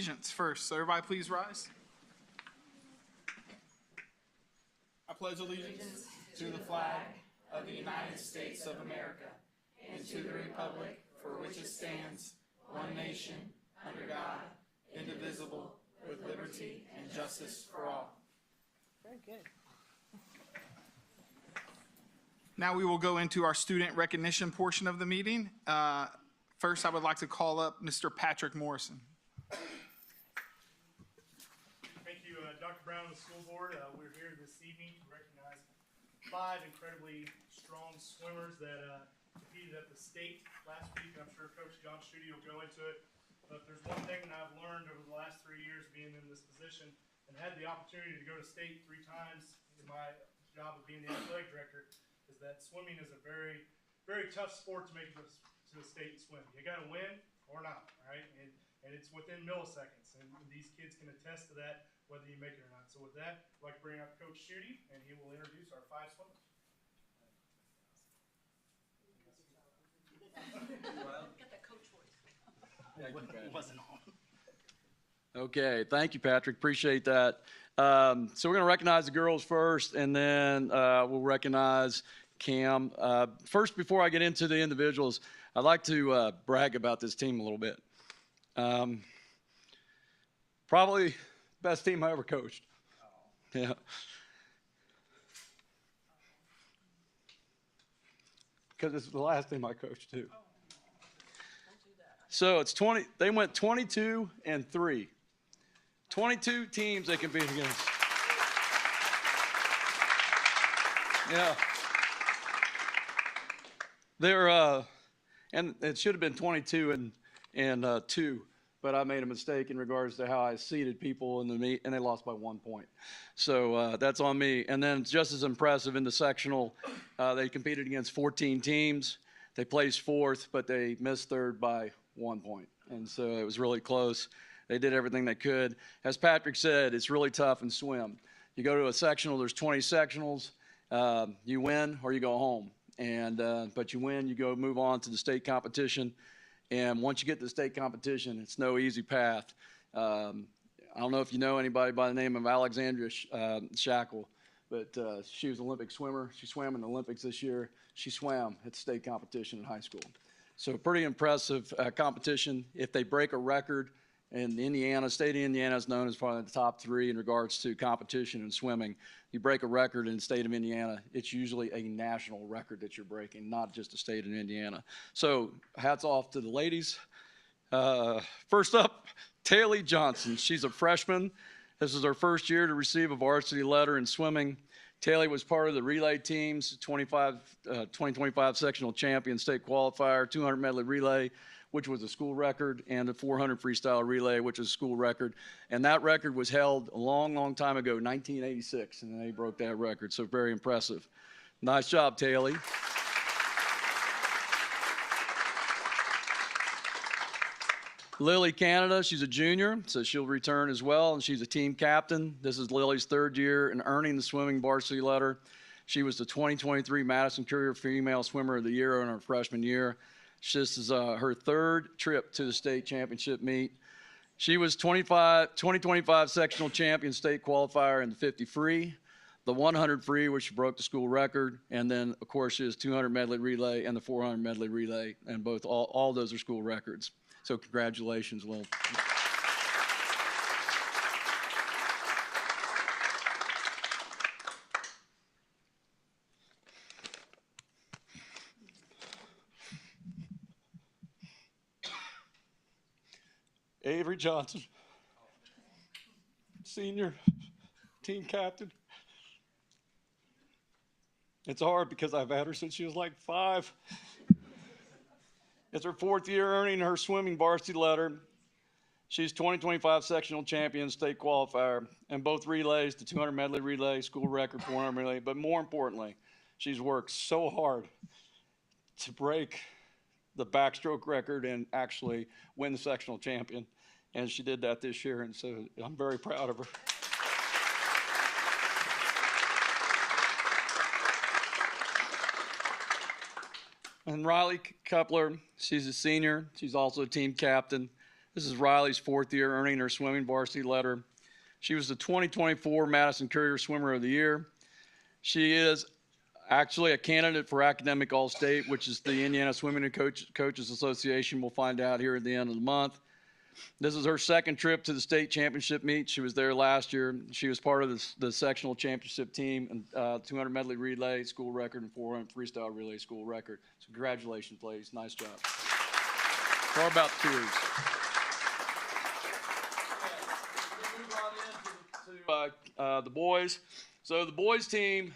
allegiance first. So everybody please rise. I pledge allegiance to the flag of the United States of America and to the republic for which it stands, one nation, under God, indivisible, with liberty and justice for all. Very good. Now we will go into our student recognition portion of the meeting. First, I would like to call up Mr. Patrick Morrison. Thank you, Dr. Brown and the school board. We're here this evening to recognize 5 incredibly strong swimmers that competed at the state last week. I'm sure Coach John Schutte will go into it. But if there's one thing that I've learned over the last 3 years being in this position and had the opportunity to go to state 3 times in my job of being the athletic director, is that swimming is a very, very tough sport to make it to the state swim. You got to win or not, right? And it's within milliseconds, and these kids can attest to that, whether you make it or not. So with that, I'd like to bring up Coach Schutte, and he will introduce our 5 swimmers. Got that coach voice. It wasn't on. Okay, thank you, Patrick. Appreciate that. So we're going to recognize the girls first, and then we'll recognize Cam. First, before I get into the individuals, I'd like to brag about this team a little bit. Probably best team I ever coached. Yeah. Because it's the last team I coached too. So it's 20. They went 22-3. 22 teams they compete against. Yeah. They're and it should have been 22 and 2, but I made a mistake in regards to how I seeded people in the meet, and they lost by 1 point. So that's on me. And then just as impressive in the sectional, they competed against 14 teams. They placed 4th, but they missed 3rd by 1 point, and so it was really close. They did everything they could. As Patrick said, it's really tough in swim. You go to a sectional, there's 20 sectionals. You win or you go home. But you win, you go move on to the state competition. And once you get to the state competition, it's no easy path. I don't know if you know anybody by the name of Alexandria Shackle, but she was an Olympic swimmer. She swam in the Olympics this year. She swam at the state competition in high school. So pretty impressive competition. If they break a record, in Indiana, state of Indiana is known as probably the top 3 in regards to competition in swimming. You break a record in the state of Indiana, it's usually a national record that you're breaking, not just the state of Indiana. So hats off to the ladies. First up, Taylor Johnson. She's a freshman. This is her first year to receive a varsity letter in swimming. Taylor was part of the relay team's 2025 sectional champion state qualifier, 200 medley relay, which was a school record, and the 400 freestyle relay, which is a school record. And that record was held a long, long time ago, 1986, and they broke that record, so very impressive. Nice job, Taylor. Lily Canada, she's a junior, so she'll return as well, and she's a team captain. This is Lily's 3rd year in earning the swimming varsity letter. She was the 2023 Madison Courier Female Swimmer of the Year in her freshman year. This is her 3rd trip to the state championship meet. She was 2025 sectional champion state qualifier in the 50 free, the 100 free, which broke the school record, and then, of course, she has 200 medley relay and the 400 medley relay, and all those are school records. So congratulations, Lil. Avery Johnson, senior team captain. It's hard because I've had her since she was like 5. It's her 4th year earning her swimming varsity letter. She's 2025 sectional champion, state qualifier, and both relays, the 200 medley relay, school record 400 relay. But more importantly, she's worked so hard to break the backstroke record and actually win the sectional champion. And she did that this year, and so I'm very proud of her. And Riley Kepler, she's a senior. She's also a team captain. This is Riley's 4th year earning her swimming varsity letter. She was the 2024 Madison Courier Swimmer of the Year. She is actually a candidate for Academic All-State, which is the Indiana Swimming and Coaches Association. We'll find out here at the end of the month. This is her second trip to the state championship meet. She was there last year. She was part of the sectional championship team, and 200 medley relay school record and 400 freestyle relay school record. So congratulations, ladies. Nice job. Sorry about the tears. We'll move on into the boys. So the boys team,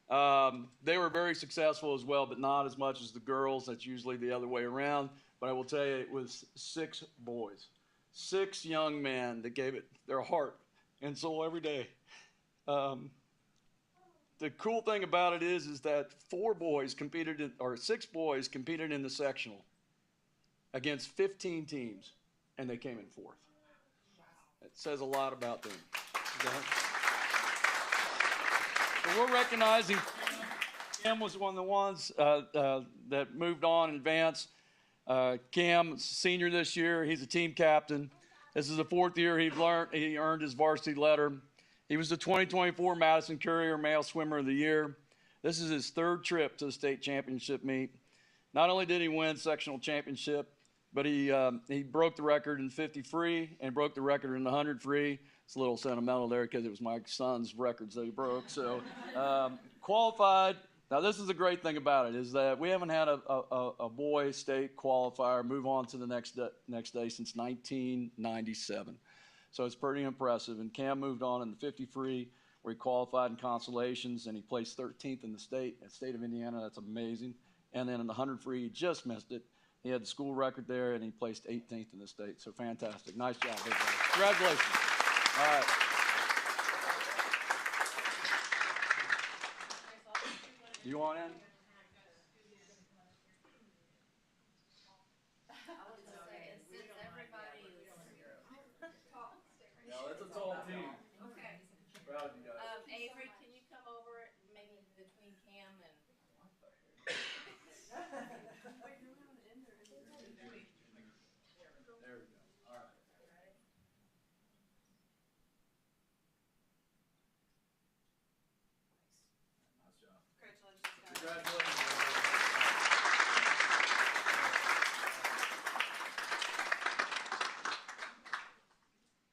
they were very successful as well, but not as much as the girls. That's usually the other way around. But I will tell you, it was 6 boys, 6 young men that gave it their heart and soul every day. The cool thing about it is that 6 boys competed in the sectional against 15 teams, and they came in 4th. It says a lot about them. So we're recognizing Cam was one of the ones that moved on and advanced. Cam, senior this year, he's a team captain. This is the 4th year he earned his varsity letter. He was the 2024 Madison Courier Male Swimmer of the Year. This is his 3rd trip to the state championship meet. Not only did he win sectional championship, but he broke the record in 50 free and broke the record in 100 free. It's a little sentimental there because it was my son's records that he broke. So qualified. Now, this is the great thing about it, is that we haven't had a boy state qualifier move on to the next day since 1997. So it's pretty impressive. And Cam moved on in the 50 free, where he qualified in consolations, and he placed 13th in the state of Indiana. That's amazing. And then in the 100 free, he just missed it. He had the school record there, and he placed 18th in the state. So fantastic. Nice job, everybody. Congratulations. All right. You want in? No, it's a tall team. Okay. Proud of you guys. Avery, can you come over maybe between Cam and? There we go. All right. Nice job. Congratulations.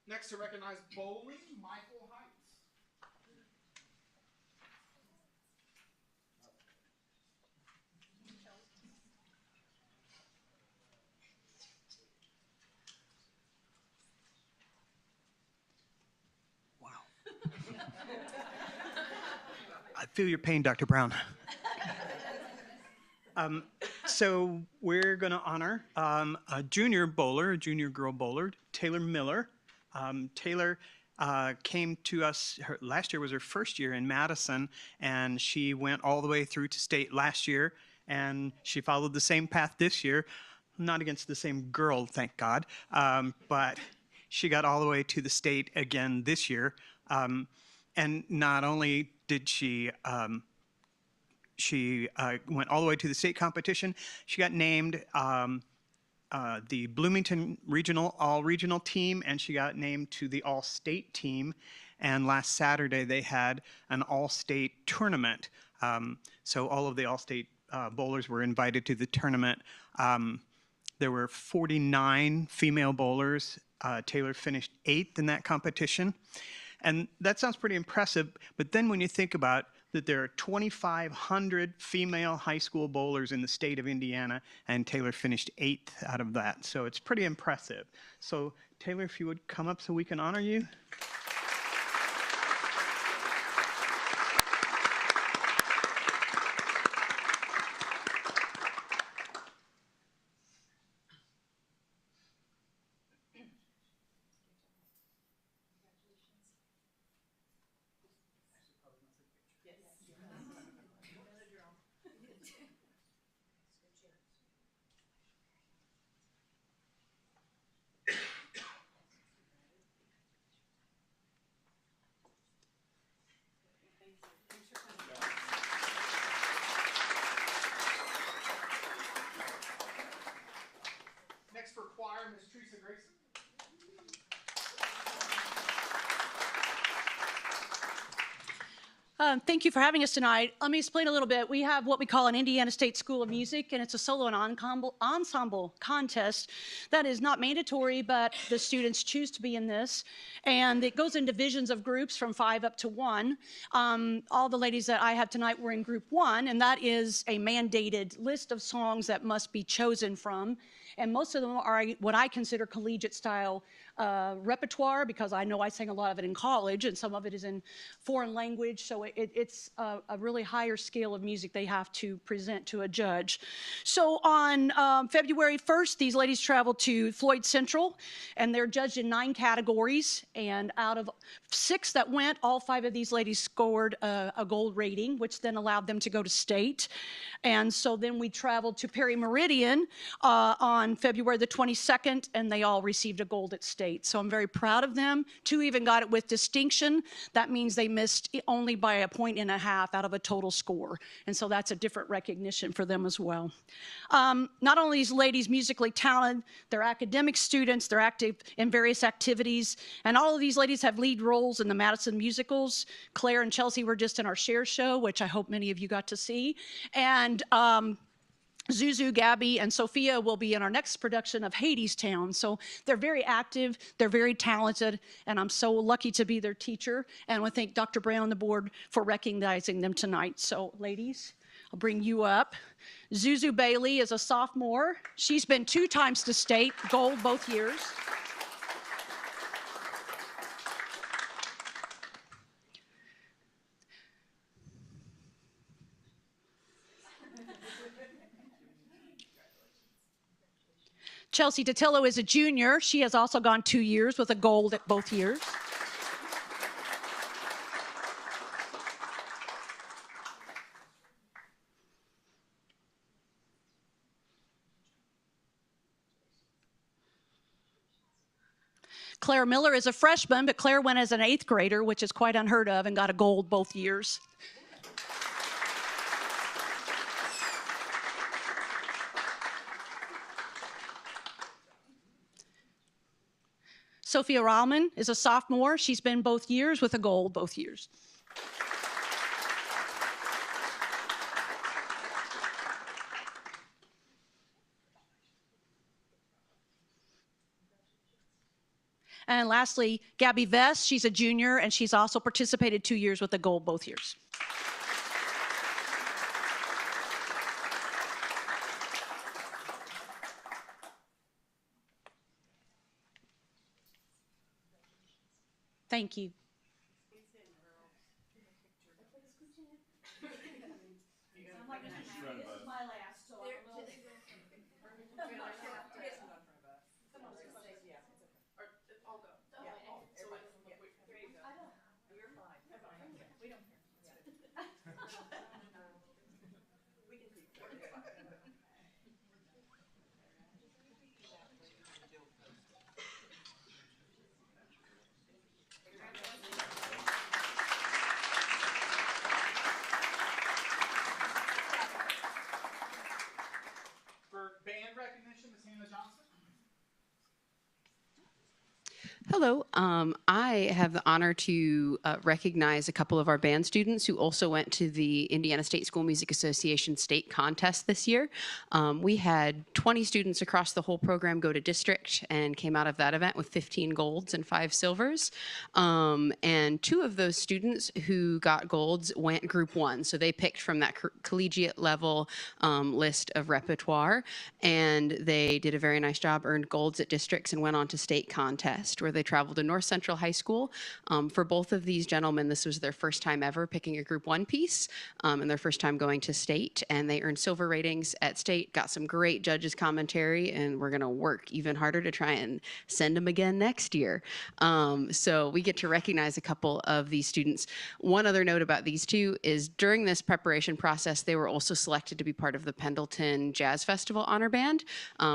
Next to recognize bowling, Michael Heights. I feel your pain, Dr. Brown. So we're going to honor a junior bowler, a junior girl bowler, Taylor Miller. Taylor came to us, last year was her first year in Madison, and she went all the way through to state last year, and she followed the same path this year, not against the same girl, thank God, but she got all the way to the state again this year. And not only did she went all the way to the state competition, she got named the Bloomington all-regional team, and she got named to the all-state team. And last Saturday, they had an all-state tournament. So all of the all-state bowlers were invited to the tournament. There were 49 female bowlers. Taylor finished 8th in that competition. And that sounds pretty impressive, but then when you think about that there are 2,500 female high school bowlers in the state of Indiana, and Taylor finished 8th out of that. So it's pretty impressive. So Taylor, if you would come up so we can honor you. Next for choir, Miss Teresa Grayson. Thank you for having us tonight. Let me explain a little bit. We have what we call an Indiana State School of Music, and it's a solo and ensemble contest that is not mandatory, but the students choose to be in this. And it goes in divisions of groups from 5 up to 1. All the ladies that I have tonight were in group 1, and that is a mandated list of songs that must be chosen from. And most of them are what I consider collegiate style repertoire, because I know I sang a lot of it in college, and some of it is in foreign language, so it's a really higher scale of music they have to present to a judge. So on February 1st, these ladies traveled to Floyd Central, and they're judged in 9 categories, and out of 6 that went, all 5 of these ladies scored a gold rating, which then allowed them to go to state. And so then we traveled to Perry Meridian on February the 22nd, and they all received a gold at state. So I'm very proud of them. 2 even got it with distinction. That means they missed only by a 1.5 out of a total score. And so that's a different recognition for them as well. Not only these ladies musically talented, they're academic students, they're active in various activities, and all of these ladies have lead roles in the Madison musicals. Claire and Chelsea were just in our Share show, which I hope many of you got to see. And Zuzu, Gabby, and Sophia will be in our next production of Hadestown. So they're very active, they're very talented, and I'm so lucky to be their teacher. And I want to thank Dr. Brown and the board for recognizing them tonight. So ladies, I'll bring you up. Zuzu Bailey is a sophomore. She's been 2 times to state, gold both years. Chelsea Totillo is a junior. She has also gone 2 years with a gold at both years. Claire Miller is a freshman, but Claire went as an 8th grader, which is quite unheard of, and got a gold both years. Sophia Rallman is a sophomore. She's been both years with a gold both years. And lastly, Gabby Vest, she's a junior, and she's also participated 2 years with a gold both years. Thank you. Hello. I have the honor to recognize a couple of our band students who also went to the Indiana State School Music Association state contest this year. We had 20 students across the whole program go to district and came out of that event with 15 golds and 5 silvers. And 2 of those students who got golds went group 1. So they picked from that collegiate level list of repertoire, and they did a very nice job, earned golds at districts, and went on to state contest, where they traveled to North Central High School. For both of these gentlemen, this was their first time ever picking a group 1 piece, and their first time going to state, and they earned silver ratings at state, got some great judges commentary, and we're gonna work even harder to try and send them again next year. So we get to recognize a couple of these students. One other note about these 2 is during this preparation process, they were also selected to be part of the Pendleton Jazz Festival Honor Band,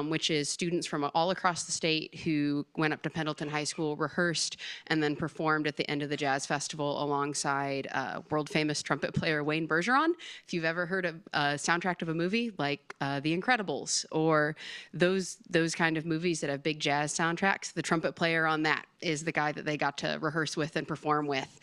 which is students from all across the state who went up to Pendleton High School School rehearsed and then performed at the end of the Jazz Festival alongside world famous trumpet player Wayne Bergeron. If you've ever heard of a soundtrack of a movie like The Incredibles or those kind of movies that have big jazz soundtracks, the trumpet player on that is the guy that they got to rehearse with and perform with.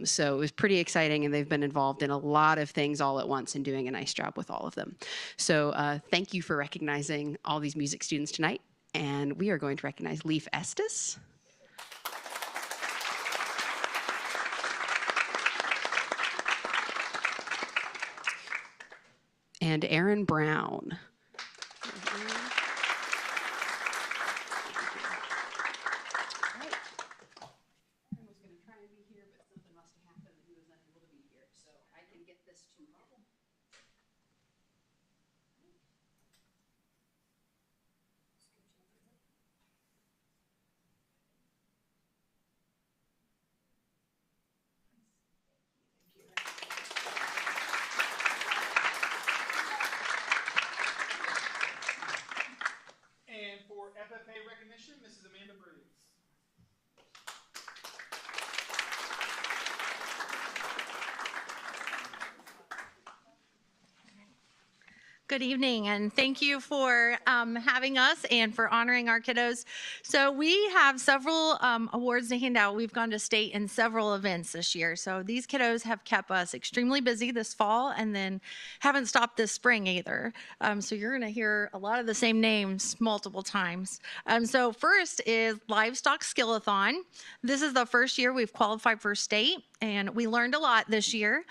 So it was pretty exciting, and they've been involved in a lot of things all at once and doing a nice job with all of them. So thank you for recognizing all these music students tonight. And we are going to recognize Leif Estes. And Aaron Brown. And for FFA recognition, Mrs. Amanda Briggs. Good evening, and thank you for having us and for honoring our kiddos. So we have several awards to hand out. We've gone to state in several events this year. So these kiddos have kept us extremely busy this fall and then haven't stopped this spring either. So you're going to hear a lot of the same names multiple times. So first is Livestock Skillathon. This is the first year we've qualified for state, and we learned a lot this year.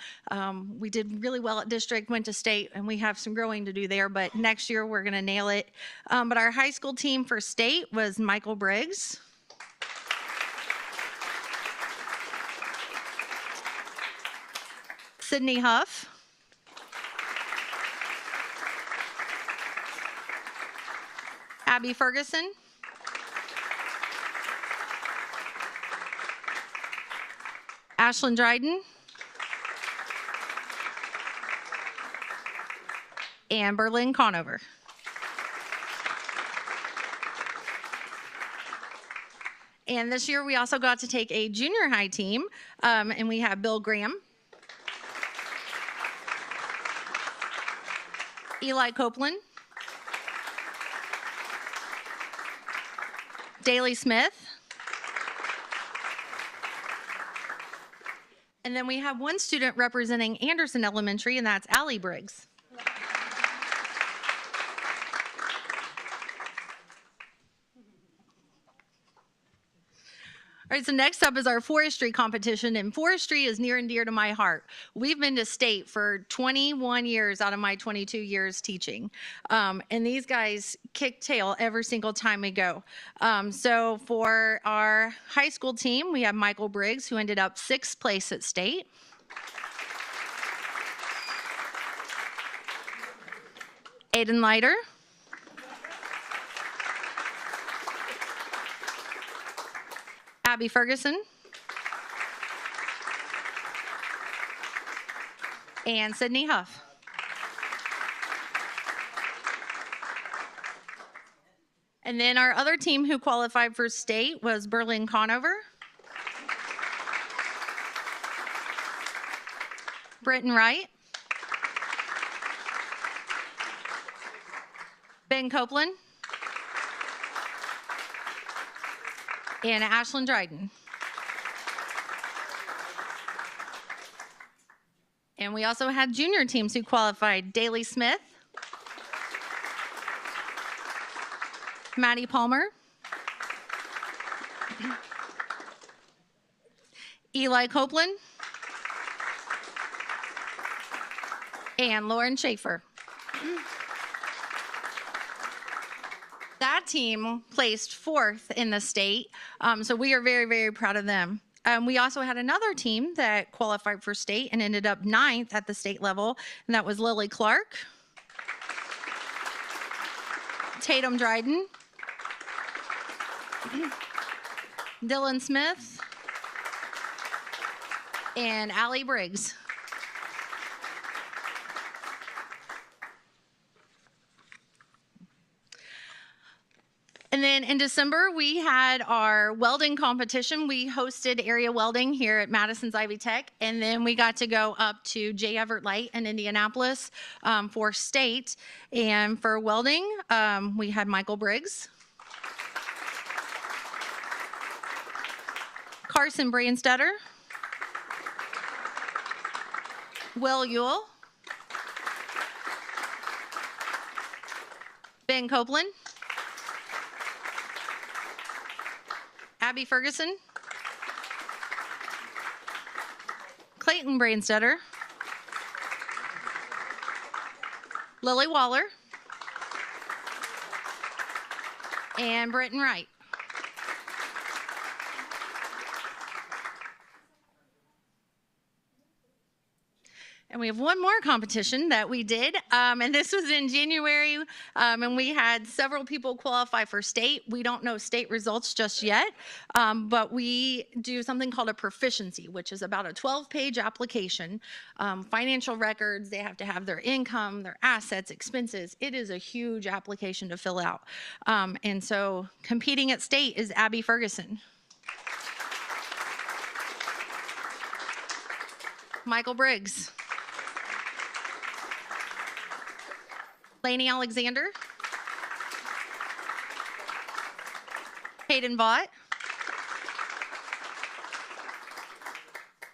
We did really well at district, went to state, and we have some growing to do there, but next year we're going to nail it. But our high school team for state was Michael Briggs, Sydney Huff, Abby Ferguson, Ashlyn Dryden, and Berlin Conover. And this year we also got to take a junior high team, and we have Bill Graham, Eli Copeland, Daley Smith, and then we have one student representing Anderson Elementary, and that's Allie Briggs. All right, so next up is our forestry competition, and forestry is near and dear to my heart. We've been to state for 21 years out of my 22 years teaching, and these guys kick tail every single time we go. So for our high school team, we have Michael Briggs, who ended up 6th place at state. Aiden Leiter. Abby Ferguson. And Sydney Huff. And then our other team who qualified for state was Berlin Conover, Britton Wright, Ben Copeland, and Ashlyn Dryden. And we also had junior teams who qualified: Daley Smith, Maddie Palmer, Eli Copeland, and Lauren Schaefer. That team placed 4th in the state, so we are very, very proud of them. We also had another team that qualified for state and ended up 9th at the state level, and that was Lily Clark, Tatum Dryden, Dylan Smith, and Allie Briggs. And then then in December, we had our welding competition. We hosted area welding here at Madison's Ivy Tech. And then we got to go up to J. Everett Light in Indianapolis for state. And for welding, we had Michael Briggs, Carson Branstetter, Will Ewell, Ben Copeland, Abby Ferguson, Clayton Branstetter, Lily Waller, and Britton Wright. And we have one more competition that we did, and this was in January, and we had several people qualify for state. We don't know state results just yet, but we do something called a proficiency, which is about a 12-page application, financial records. They have to have their income, their assets, expenses. It is a huge application to fill out. And so competing at state is Abby Ferguson, Michael Briggs, Lainey Alexander, Hayden Vaught,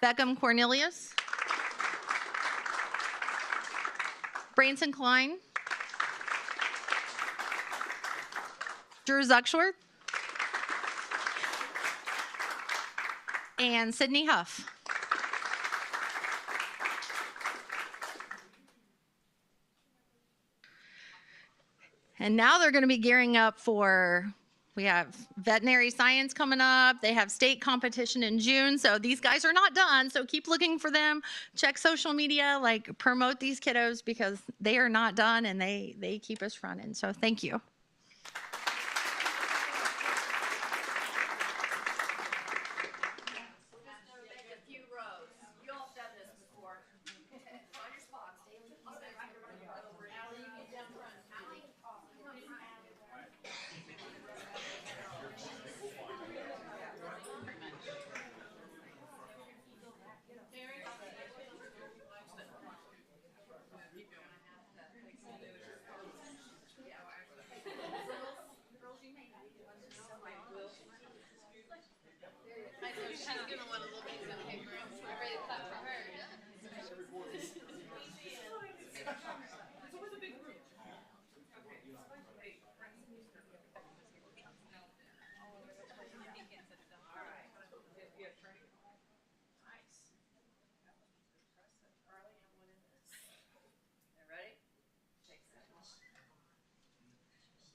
Beckham Cornelius, Branson Klein, Drew Zuckschworth, and Sydney Huff. And now they're going to be gearing up for, we have veterinary science coming up. They have state competition in June. So these guys are not done. So keep looking for them. Check social media, like promote these kiddos because they are not done and they keep us running. So thank you.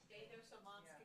Stay there so months